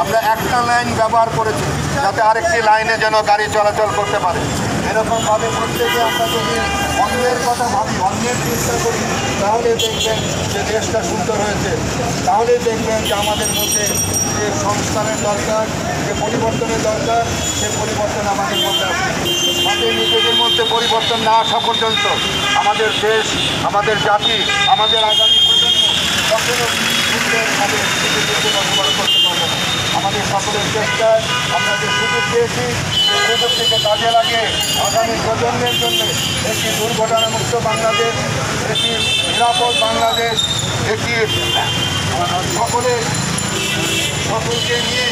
আমরা একটা লাইন ব্যবহার করেছি যাতে আরেকটি লাইনে যেন গাড়ি চলাচল করতে পারে। এরকমভাবে প্রত্যেকে আমরা যদি অন্যের কথা ভাবি, অন্যের চিন্তা করি, তাহলে দেখবেন যে দেশটা সুন্দর হয়েছে। তাহলে দেখবেন যে আমাদের মধ্যে যে সংস্কারের দরকার, যে পরিবর্তনের দরকার, সে পরিবর্তন আমাদের মধ্যে আছে। আমাদের নিজেদের মধ্যে পরিবর্তন না আসা পর্যন্ত আমাদের দেশ, আমাদের জাতি, আমাদের আগামী প্রজন্ম কখনো সুন্দরভাবে নিজেদেরকে বসবাস করতে পারবো না। আমাদের সকলের চেষ্টায় আমরা যে সুযোগ পেয়েছি, সেই সুযোগ থেকে কাজে লাগিয়ে আগামী প্রজন্মের জন্য একটি দুর্ঘটনামুক্ত বাংলাদেশ, একটি নিরাপদ বাংলাদেশ, একটি সকলকে নিয়ে